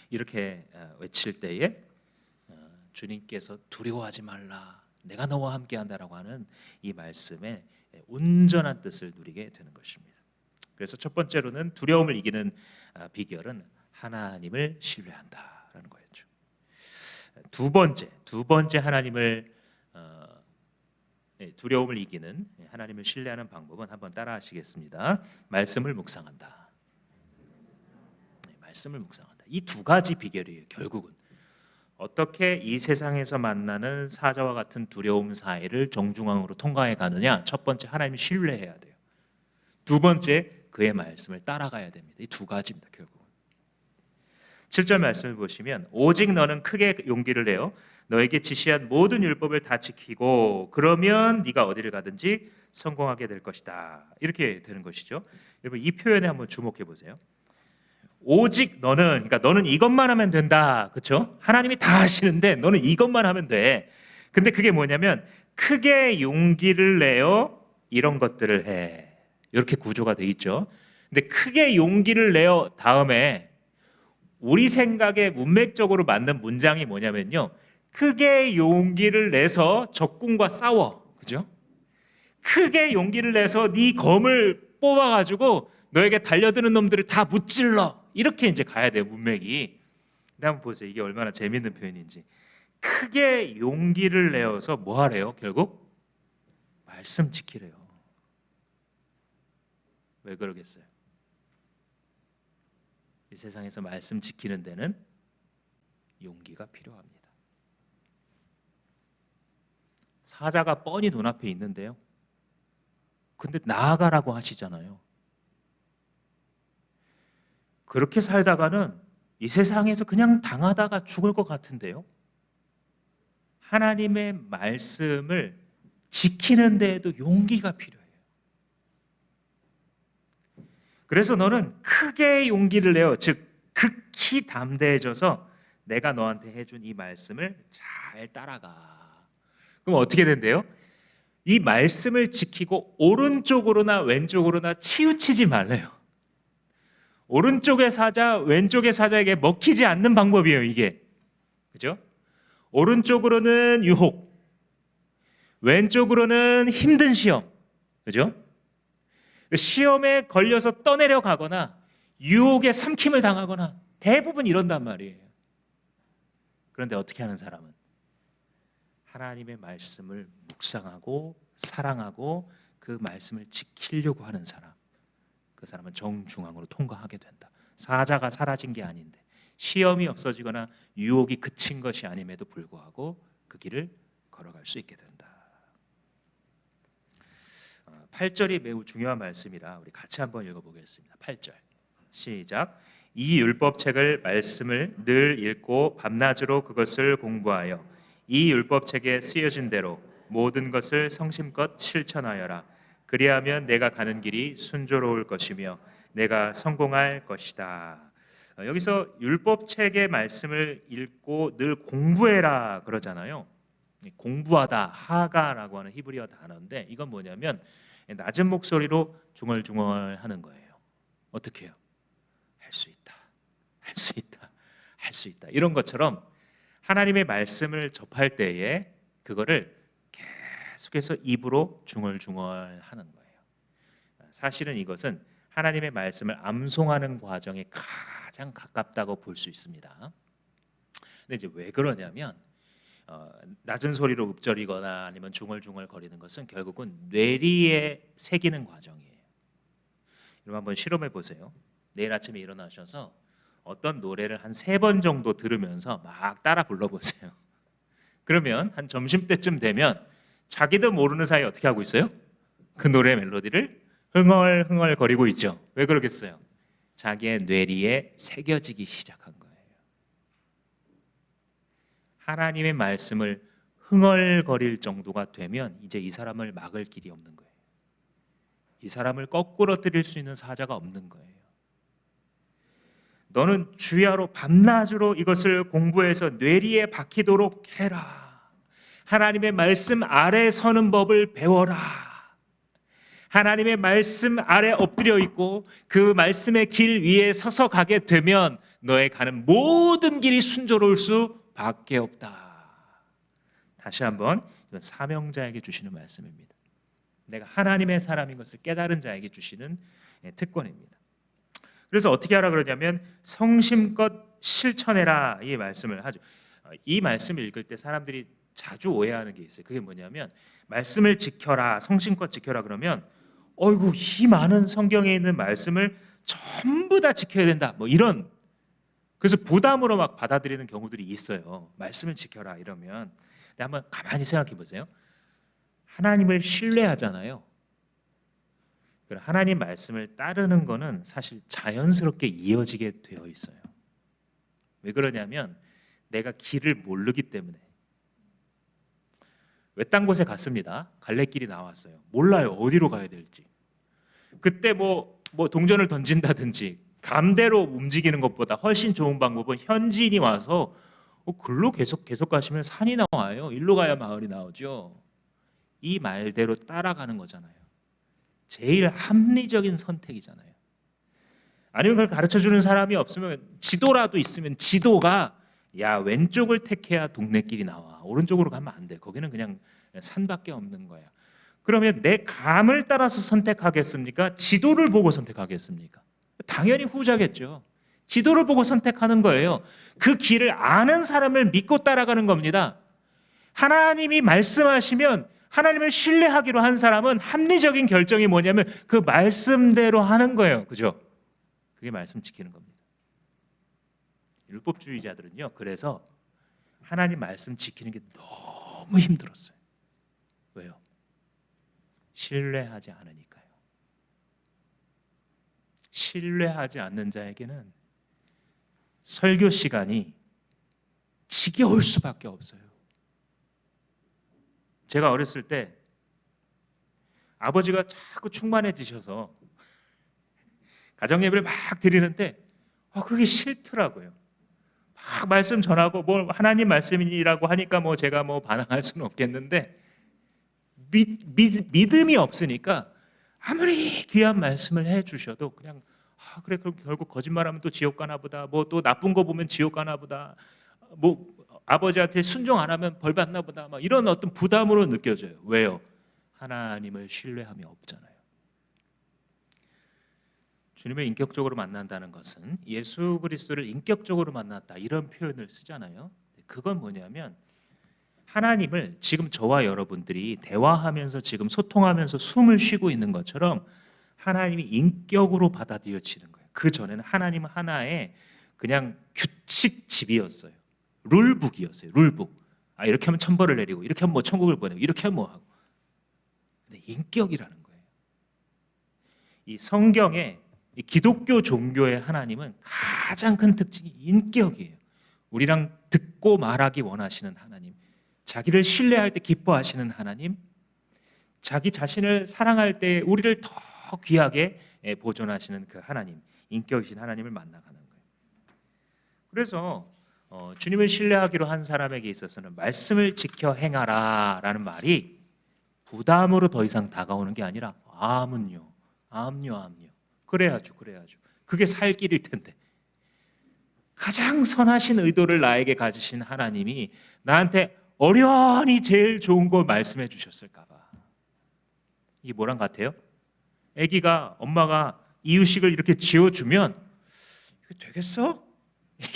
이렇게 외칠 때에 주님께서 두려워하지 말라, 내가 너와 함께한다라고 하는 이 말씀의 온전한 뜻을 누리게 되는 것입니다. 그래서 첫 번째로는 두려움을 이기는 비결은 하나님을 신뢰한다라는 거였죠. 두 번째 하나님을 두려움을 이기는 하나님을 신뢰하는 방법은 한번 따라하시겠습니다. 말씀을 묵상한다. 말씀을 묵상한다. 이 두 가지 비결이에요. 결국은 어떻게 이 세상에서 만나는 사자와 같은 두려움 사이를 정중앙으로 통과해 가느냐. 첫 번째, 하나님을 신뢰해야 돼요. 두 번째, 그의 말씀을 따라가야 됩니다. 이 두 가지입니다. 결국 7절 말씀을 보시면, 오직 너는 크게 용기를 내어 너에게 지시한 모든 율법을 다 지키고 그러면 네가 어디를 가든지 성공하게 될 것이다. 이렇게 되는 것이죠. 여러분, 이 표현에 한번 주목해 보세요. 오직 너는, 그러니까 너는 이것만 하면 된다. 그렇죠? 하나님이 다 하시는데 너는 이것만 하면 돼. 근데 그게 뭐냐면, 크게 용기를 내어 이런 것들을 해. 이렇게 구조가 돼 있죠. 근데 크게 용기를 내어 다음에 우리 생각에 문맥적으로 맞는 문장이 뭐냐면요, 크게 용기를 내서 적군과 싸워. 그죠? 크게 용기를 내서 네 검을 뽑아가지고 너에게 달려드는 놈들을 다 무찔러. 이렇게 이제 가야 돼요, 문맥이. 근데 한번 보세요. 이게 얼마나 재밌는 표현인지. 크게 용기를 내어서 뭐 하래요? 결국 말씀 지키래요. 왜 그러겠어요? 이 세상에서 말씀 지키는 데는 용기가 필요합니다. 사자가 뻔히 눈앞에 있는데요, 근데 나아가라고 하시잖아요. 그렇게 살다가는 이 세상에서 그냥 당하다가 죽을 것 같은데요, 하나님의 말씀을 지키는 데에도 용기가 필요해요. 그래서 너는 크게 용기를 내어, 즉 극히 담대해져서 내가 너한테 해준 이 말씀을 잘 따라가. 그럼 어떻게 된대요? 이 말씀을 지키고 오른쪽으로나 왼쪽으로나 치우치지 말래요. 오른쪽의 사자, 왼쪽의 사자에게 먹히지 않는 방법이에요, 이게. 그죠? 오른쪽으로는 유혹, 왼쪽으로는 힘든 시험. 그죠? 시험에 걸려서 떠내려 가거나 유혹에 삼킴을 당하거나 대부분 이런단 말이에요. 그런데 어떻게 하는 사람은 하나님의 말씀을 묵상하고 사랑하고 그 말씀을 지키려고 하는 사람, 그 사람은 정중앙으로 통과하게 된다. 사자가 사라진 게 아닌데, 시험이 없어지거나 유혹이 그친 것이 아님에도 불구하고 그 길을 걸어갈 수 있게 된다. 8절이 매우 중요한 말씀이라 우리 같이 한번 읽어보겠습니다. 8절 시작. 이 율법책을 말씀을 늘 읽고 밤낮으로 그것을 공부하여 이 율법책에 쓰여진 대로 모든 것을 성심껏 실천하여라. 그리하면 내가 가는 길이 순조로울 것이며 내가 성공할 것이다. 여기서 율법책의 말씀을 읽고 늘 공부해라 그러잖아요. 공부하다, 하가라고 하는 히브리어 단어인데, 이건 뭐냐면 낮은 목소리로 중얼중얼 하는 거예요. 어떻게 해요? 할 수 있다, 할 수 있다, 할 수 있다. 이런 것처럼 하나님의 말씀을 접할 때에 그거를 계속해서 입으로 중얼중얼 하는 거예요. 사실은 이것은 하나님의 말씀을 암송하는 과정에 가장 가깝다고 볼 수 있습니다. 근데 이제 왜 그러냐면 낮은 소리로 읊조리거나 아니면 중얼중얼 거리는 것은 결국은 뇌리에 새기는 과정이에요. 여러분 한번 실험해 보세요. 내일 아침에 일어나셔서 어떤 노래를 한 3번 정도 들으면서 막 따라 불러보세요. 그러면 한 점심때쯤 되면 자기도 모르는 사이에 어떻게 하고 있어요? 그 노래 멜로디를 흥얼흥얼 거리고 있죠. 왜 그러겠어요? 자기의 뇌리에 새겨지기 시작한 거예요. 하나님의 말씀을 흥얼거릴 정도가 되면 이제 이 사람을 막을 길이 없는 거예요. 이 사람을 거꾸로 때릴 수 있는 사자가 없는 거예요. 너는 주야로 밤낮으로 이것을 공부해서 뇌리에 박히도록 해라. 하나님의 말씀 아래 서는 법을 배워라. 하나님의 말씀 아래 엎드려 있고 그 말씀의 길 위에 서서 가게 되면 너의 가는 모든 길이 순조로울 수밖에 없다. 다시 한번 이건 사명자에게 주시는 말씀입니다. 내가 하나님의 사람인 것을 깨달은 자에게 주시는 특권입니다. 그래서 어떻게 하라 그러냐면 성심껏 실천해라 이 말씀을 하죠. 이 말씀을 읽을 때 사람들이 자주 오해하는 게 있어요. 그게 뭐냐면 말씀을 지켜라, 성심껏 지켜라 그러면 어이구 이 많은 성경에 있는 말씀을 전부 다 지켜야 된다 뭐 이런, 그래서 부담으로 막 받아들이는 경우들이 있어요. 말씀을 지켜라 이러면. 근데 한번 가만히 생각해 보세요. 하나님을 신뢰하잖아요. 하나님 말씀을 따르는 거는 사실 자연스럽게 이어지게 되어 있어요. 왜 그러냐면 내가 길을 모르기 때문에. 외딴 곳에 갔습니다. 갈래길이 나왔어요. 몰라요. 어디로 가야 될지. 그때 뭐 동전을 던진다든지 감대로 움직이는 것보다 훨씬 좋은 방법은 현지인이 와서 글로 계속 가시면 산이 나와요. 일로 가야 마을이 나오죠. 이 말대로 따라가는 거잖아요. 제일 합리적인 선택이잖아요. 아니면 그걸 가르쳐주는 사람이 없으면 지도라도 있으면 지도가 야 왼쪽을 택해야 동네길이 나와, 오른쪽으로 가면 안 돼, 거기는 그냥 산밖에 없는 거야. 그러면 내 감을 따라서 선택하겠습니까? 지도를 보고 선택하겠습니까? 당연히 후자겠죠. 지도를 보고 선택하는 거예요. 그 길을 아는 사람을 믿고 따라가는 겁니다. 하나님이 말씀하시면 하나님을 신뢰하기로 한 사람은 합리적인 결정이 뭐냐면 그 말씀대로 하는 거예요. 그죠? 그게 말씀 지키는 겁니다. 율법주의자들은요, 그래서 하나님 말씀 지키는 게 너무 힘들었어요. 왜요? 신뢰하지 않으니까요. 신뢰하지 않는 자에게는 설교 시간이 지겨울 수밖에 없어요. 제가 어렸을 때 아버지가 자꾸 충만해지셔서 가정예배를 막 드리는데 그게 싫더라고요. 막 말씀 전하고 뭐 하나님 말씀이라고 하니까 뭐 제가 뭐 반항할 수는 없겠는데 믿음이 없으니까 아무리 귀한 말씀을 해주셔도 그냥 그래 그럼 결국 거짓말하면 또 지옥 가나 보다, 뭐 또 나쁜 거 보면 지옥 가나 보다, 뭐 아버지한테 순종 안 하면 벌 받나 보다, 막 이런 어떤 부담으로 느껴져요. 왜요? 하나님을 신뢰함이 없잖아요. 주님을 인격적으로 만난다는 것은 예수 그리스도를 인격적으로 만났다 이런 표현을 쓰잖아요. 그건 뭐냐면 하나님을 지금 저와 여러분들이 대화하면서 지금 소통하면서 숨을 쉬고 있는 것처럼 하나님이 인격으로 받아들여지는 거예요. 그 전에는 하나님은 하나의 그냥 규칙집이었어요. 룰북이었어요. 룰북. 이렇게 하면 천벌을 내리고, 이렇게 하면 뭐 천국을 보내고, 이렇게 하면 뭐 하고. 근데 인격이라는 거예요. 이 성경의 이 기독교 종교의 하나님은 가장 큰 특징이 인격이에요. 우리랑 듣고 말하기 원하시는 하나님, 자기를 신뢰할 때 기뻐하시는 하나님, 자기 자신을 사랑할 때 우리를 더 귀하게 보존하시는 그 하나님, 인격이신 하나님을 만나가는 거예요. 그래서 주님을 신뢰하기로 한 사람에게 있어서는 말씀을 지켜 행하라 라는 말이 부담으로 더 이상 다가오는 게 아니라 암은요. 암요. 그래야죠. 그게 살 길일 텐데. 가장 선하신 의도를 나에게 가지신 하나님이 나한테 어련히 제일 좋은 걸 말씀해 주셨을까 봐. 이게 뭐랑 같아요? 아기가 엄마가 이유식을 이렇게 지어주면 이거 되겠어?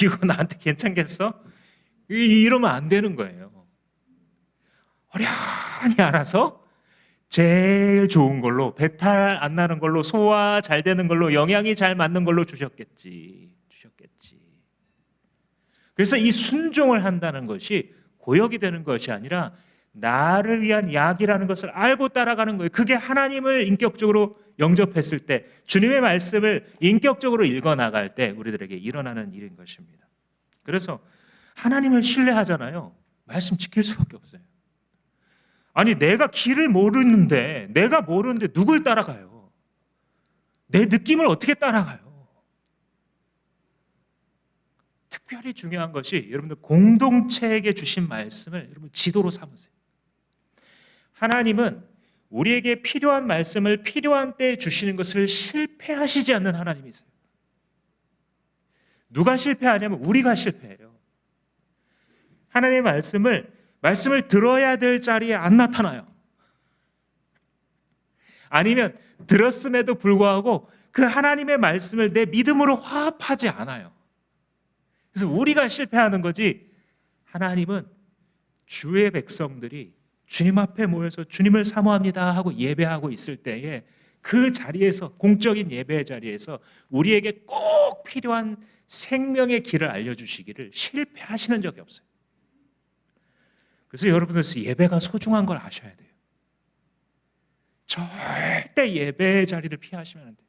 이거 나한테 괜찮겠어? 이러면 안 되는 거예요. 어련히 알아서 제일 좋은 걸로, 배탈 안 나는 걸로, 소화 잘 되는 걸로, 영양이 잘 맞는 걸로 주셨겠지. 그래서 이 순종을 한다는 것이 고역이 되는 것이 아니라 나를 위한 약이라는 것을 알고 따라가는 거예요. 그게 하나님을 인격적으로 영접했을 때, 주님의 말씀을 인격적으로 읽어나갈 때 우리들에게 일어나는 일인 것입니다. 그래서 하나님을 신뢰하잖아요. 말씀 지킬 수밖에 없어요. 아니 내가 길을 모르는데 누굴 따라가요? 내 느낌을 어떻게 따라가요? 특별히 중요한 것이 여러분들 공동체에게 주신 말씀을 여러분 지도로 삼으세요. 하나님은 우리에게 필요한 말씀을 필요한 때에 주시는 것을 실패하시지 않는 하나님이세요. 누가 실패하냐면 우리가 실패해요. 하나님의 말씀을 들어야 될 자리에 안 나타나요. 아니면 들었음에도 불구하고 그 하나님의 말씀을 내 믿음으로 화합하지 않아요. 그래서 우리가 실패하는 거지, 하나님은 주의 백성들이 주님 앞에 모여서 주님을 사모합니다 하고 예배하고 있을 때에 그 자리에서, 공적인 예배의 자리에서 우리에게 꼭 필요한 생명의 길을 알려주시기를 실패하시는 적이 없어요. 그래서 여러분들 예배가 소중한 걸 아셔야 돼요. 절대 예배의 자리를 피하시면 안 돼요.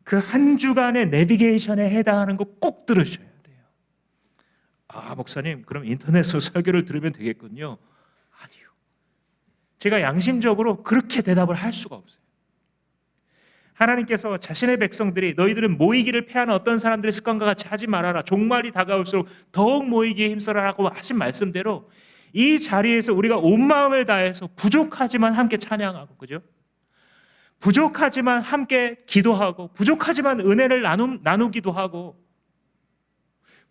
그 한 주간의 내비게이션에 해당하는 거 꼭 들으셔야 돼요. 아, 목사님, 그럼 인터넷으로 설교를 들으면 되겠군요. 아니요. 제가 양심적으로 그렇게 대답을 할 수가 없어요. 하나님께서 자신의 백성들이 너희들은 모이기를 패하는 어떤 사람들의 습관과 같이 하지 말아라. 종말이 다가올수록 더욱 모이기에 힘써라라고 하신 말씀대로 이 자리에서 우리가 온 마음을 다해서 부족하지만 함께 찬양하고, 그죠? 부족하지만 함께 기도하고, 부족하지만 은혜를 나누기도 하고,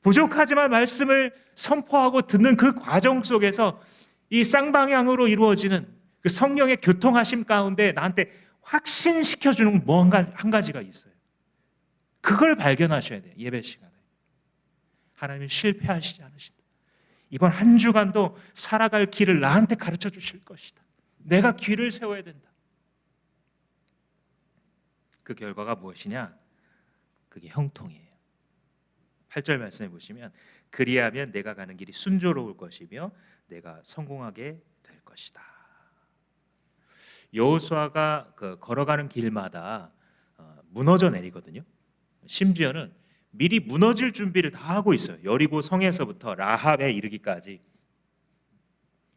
부족하지만 말씀을 선포하고 듣는 그 과정 속에서 이 쌍방향으로 이루어지는 그 성령의 교통하심 가운데 나한테 확신시켜주는 한 가지가 있어요. 그걸 발견하셔야 돼요. 예배 시간에. 하나님은 실패하시지 않으신다. 이번 한 주간도 살아갈 길을 나한테 가르쳐 주실 것이다. 내가 길을 세워야 된다. 그 결과가 무엇이냐? 그게 형통이에요. 8절 말씀해 보시면 그리하면 내가 가는 길이 순조로울 것이며 내가 성공하게 될 것이다. 여호수아가 걸어가는 길마다 무너져 내리거든요. 심지어는 미리 무너질 준비를 다 하고 있어요. 여리고 성에서부터 라합에 이르기까지.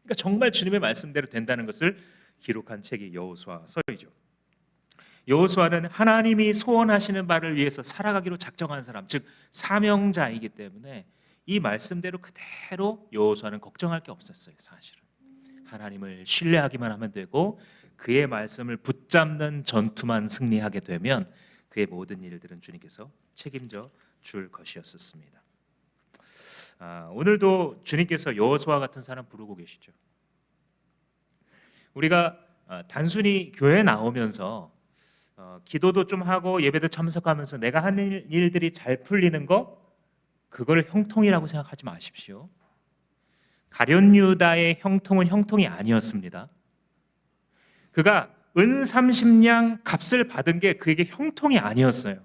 그러니까 정말 주님의 말씀대로 된다는 것을 기록한 책이 여호수아서이죠. 여호수아는 하나님이 소원하시는 바를 위해서 살아가기로 작정한 사람, 즉 사명자이기 때문에 이 말씀대로 그대로 여호수아는 걱정할 게 없었어요. 사실은 하나님을 신뢰하기만 하면 되고 그의 말씀을 붙잡는 전투만 승리하게 되면 그의 모든 일들은 주님께서 책임져 줄 것이었습니다. 오늘도 주님께서 여호수아 같은 사람 부르고 계시죠. 우리가 단순히 교회 나오면서 기도도 좀 하고 예배도 참석하면서 내가 하는 일들이 잘 풀리는 거, 그거를 형통이라고 생각하지 마십시오. 가룟 유다의 형통은 형통이 아니었습니다. 그가 은 30냥 값을 받은 게 그에게 형통이 아니었어요.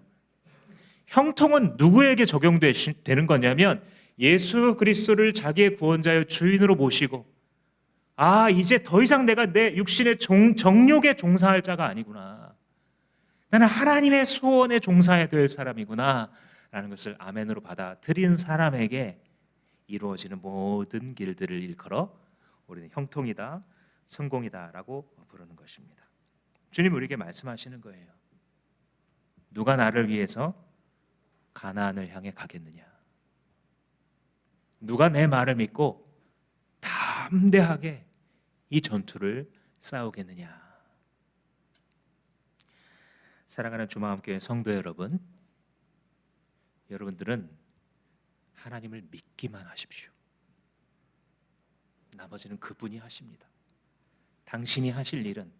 형통은 누구에게 적용되는 거냐면 예수 그리스도를 자기의 구원자여 주인으로 모시고, 이제 더 이상 내가 내 육신의 정욕에 종사할 자가 아니구나. 나는 하나님의 소원에 종사해야 될 사람이구나 라는 것을 아멘으로 받아들인 사람에게 이루어지는 모든 길들을 일컬어 우리는 형통이다, 성공이다 라고 부르는 것입니다. 주님 우리에게 말씀하시는 거예요. 누가 나를 위해서 가나안을 향해 가겠느냐? 누가 내 말을 믿고 담대하게 이 전투를 싸우겠느냐? 사랑하는 주마음교회 성도 여러분, 여러분들은 하나님을 믿기만 하십시오. 나머지는 그분이 하십니다. 당신이 하실 일은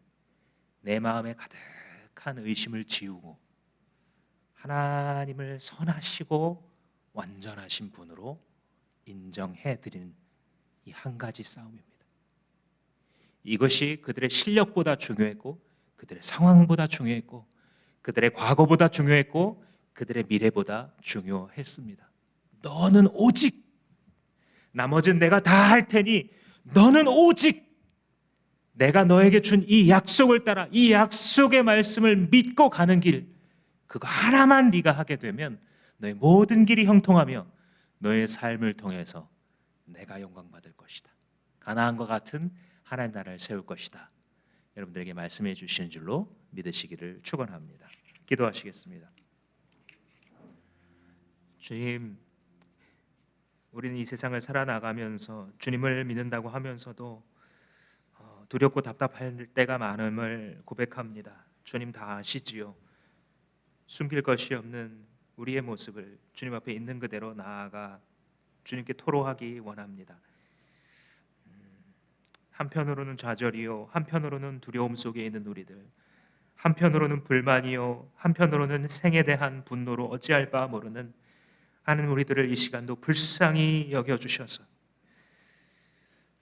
내 마음에 가득한 의심을 지우고 하나님을 선하시고 완전하신 분으로 인정해 드리는 이 한 가지 싸움입니다. 이것이 그들의 실력보다 중요했고, 그들의 상황보다 중요했고, 그들의 과거보다 중요했고, 그들의 미래보다 중요했습니다. 너는 오직, 나머지는 내가 다 할 테니 너는 오직 내가 너에게 준 이 약속을 따라 이 약속의 말씀을 믿고 가는 길, 그거 하나만 네가 하게 되면 너의 모든 길이 형통하며 너의 삶을 통해서 내가 영광받을 것이다. 가나안과 같은 하나님 나라를 세울 것이다. 여러분들에게 말씀해 주시는 줄로 믿으시기를 축원합니다. 기도하시겠습니다. 주님, 우리는 이 세상을 살아나가면서 주님을 믿는다고 하면서도 두렵고 답답할 때가 많음을 고백합니다. 주님 다 아시지요. 숨길 것이 없는 우리의 모습을 주님 앞에 있는 그대로 나아가 주님께 토로하기 원합니다. 한편으로는 좌절이요, 한편으로는 두려움 속에 있는 우리들, 한편으로는 불만이요, 한편으로는 생에 대한 분노로 어찌할 바 모르는 하는 우리들을 이 시간도 불쌍히 여겨주셔서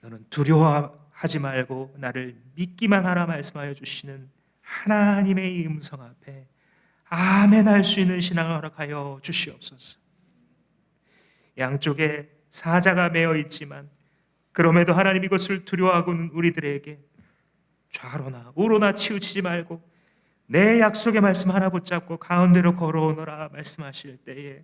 너는 두려워하지 말고 나를 믿기만 하라 말씀하여 주시는 하나님의 이 음성 앞에 아멘 할 수 있는 신앙을 허락하여 주시옵소서. 양쪽에 사자가 매어 있지만 그럼에도 하나님 이것을 두려워하고는 우리들에게 좌로나 우로나 치우치지 말고 내 약속의 말씀 하나 붙잡고 가운데로 걸어오너라 말씀하실 때에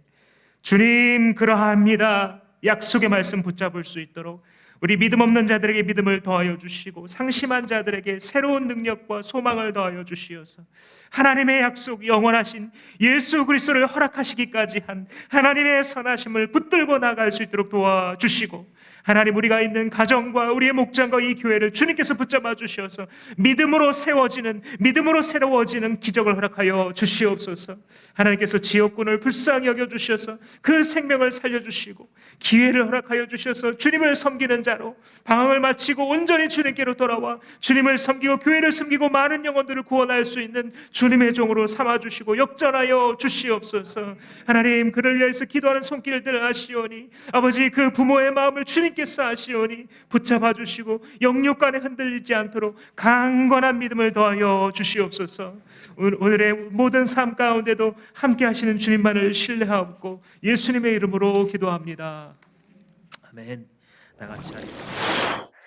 주님 그러합니다. 약속의 말씀 붙잡을 수 있도록 우리 믿음 없는 자들에게 믿음을 더하여 주시고 상심한 자들에게 새로운 능력과 소망을 더하여 주시어서 하나님의 약속 영원하신 예수 그리스도를 허락하시기까지 한 하나님의 선하심을 붙들고 나갈 수 있도록 도와주시고 하나님 우리가 있는 가정과 우리의 목장과 이 교회를 주님께서 붙잡아 주셔서 믿음으로 세워지는 믿음으로 새로워지는 기적을 허락하여 주시옵소서. 하나님께서 지역군을 불쌍히 여겨주셔서 그 생명을 살려주시고 기회를 허락하여 주셔서 주님을 섬기는 자로 방황을 마치고 온전히 주님께로 돌아와 주님을 섬기고 교회를 섬기고 많은 영혼들을 구원할 수 있는 주님의 종으로 삼아주시고 역전하여 주시옵소서. 하나님 그를 위해서 기도하는 손길들 아시오니 아버지 그 부모의 마음을 주님께서 아시오니 붙잡아 주시고 영육간에 흔들리지 않도록 강건한 믿음을 더하여 주시옵소서. 오늘의 모든 삶 가운데도 함께 하시는 주님만을 신뢰하고 예수님의 이름으로 기도합니다. 아멘. 다 같이 하겠습니다.